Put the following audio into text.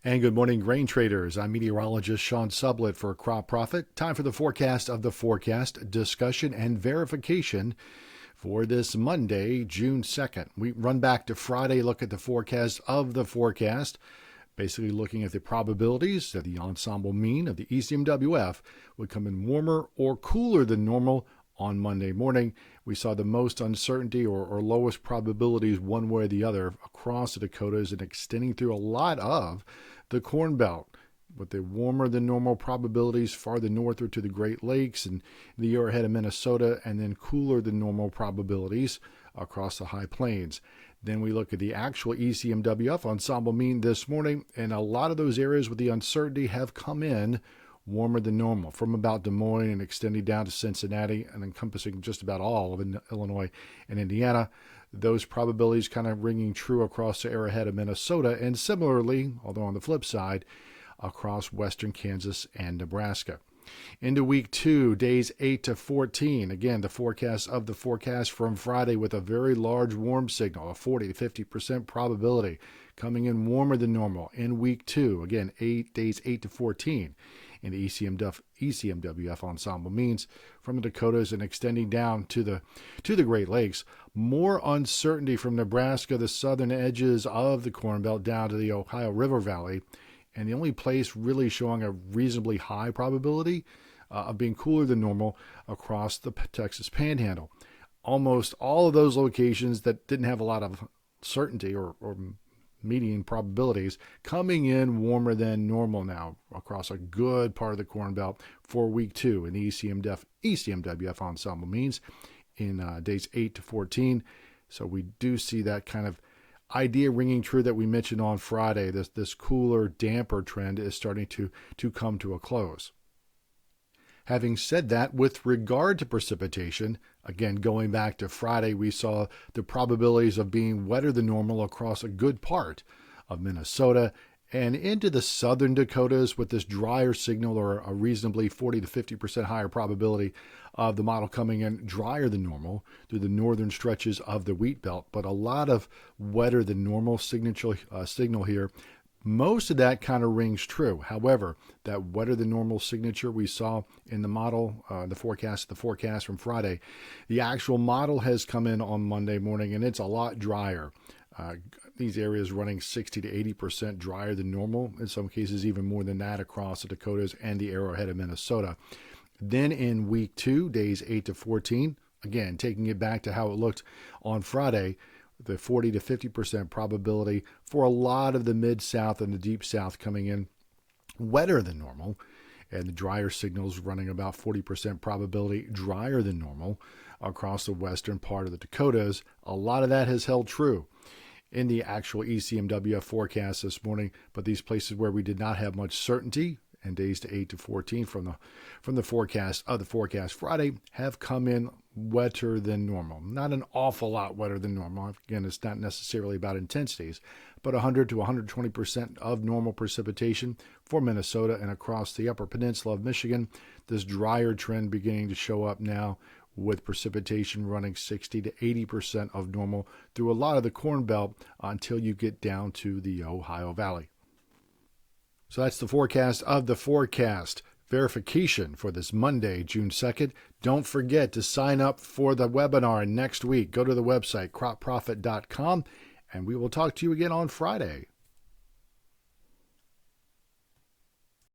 And good morning, grain traders. I'm meteorologist Sean Sublett for CropProphet. Time for the forecast of the forecast, discussion, and verification for this Monday, June 2nd. We run back to Friday, look at the forecast of the forecast, basically looking at the probabilities that the ensemble mean of the ECMWF would come in warmer or cooler than normal on Monday morning. We saw the most uncertainty or lowest probabilities one way or the other across the Dakotas and extending through a lot of the Corn Belt, with the warmer than normal probabilities farther northward to the Great Lakes and the arrowhead of Minnesota, and then cooler than normal probabilities across the High Plains. Then we look at the actual ECMWF ensemble mean this morning, and a lot of those areas with the uncertainty have come in warmer than normal, from about Des Moines and extending down to Cincinnati and encompassing just about all of Illinois and Indiana. Those probabilities kind of ringing true across the arrowhead of Minnesota, and similarly, although on the flip side, across western Kansas and Nebraska. Into week 2, days 8 to 14. Again, the forecast of the forecast from Friday with a very large warm signal, a 40 to 50% probability, coming in warmer than normal in week 2. Again, days 8 to 14. In the ECMWF ensemble means from the Dakotas and extending down to the Great Lakes. More uncertainty from Nebraska, the southern edges of the Corn Belt, down to the Ohio River Valley. And the only place really showing a reasonably high probability of being cooler than normal across the Texas Panhandle. Almost all of those locations that didn't have a lot of certainty or median probabilities coming in warmer than normal now across a good part of the Corn Belt for week 2 in the ECMWF ensemble means in days 8 to 14. So we do see that kind of idea ringing true that we mentioned on Friday. This cooler, damper trend is starting to come to a close. Having said that, with regard to precipitation, again, going back to Friday, we saw the probabilities of being wetter than normal across a good part of Minnesota and into the southern Dakotas, with this drier signal or a reasonably 40 to 50% higher probability of the model coming in drier than normal through the northern stretches of the wheat belt, but a lot of wetter than normal signal here. Most of that kind of rings true. However, that wetter than normal signature we saw in the model, the forecast from Friday, the actual model has come in on Monday morning, and it's a lot drier. These areas running 60 to 80% drier than normal, in some cases even more than that across the Dakotas and the arrowhead of Minnesota. Then in week 2, days 8 to 14, again, taking it back to how it looked on Friday, the 40 to 50% probability for a lot of the mid-south and the deep south coming in wetter than normal, and the drier signals running about 40% probability drier than normal across the western part of the Dakotas. A lot of that has held true in the actual ECMWF forecast this morning, but these places where we did not have much certainty and days to 8 to 14 from the forecast Friday have come in wetter than normal. Not an awful lot wetter than normal. Again, it's not necessarily about intensities, but 100 to 120% of normal precipitation for Minnesota and across the upper peninsula of Michigan. This drier trend beginning to show up now, with precipitation running 60 to 80% of normal through a lot of the Corn Belt until you get down to the Ohio Valley. So that's the forecast of the forecast. Verification for this Monday, June 2nd. Don't forget to sign up for the webinar next week. Go to the website, CropProphet.com, and we will talk to you again on Friday.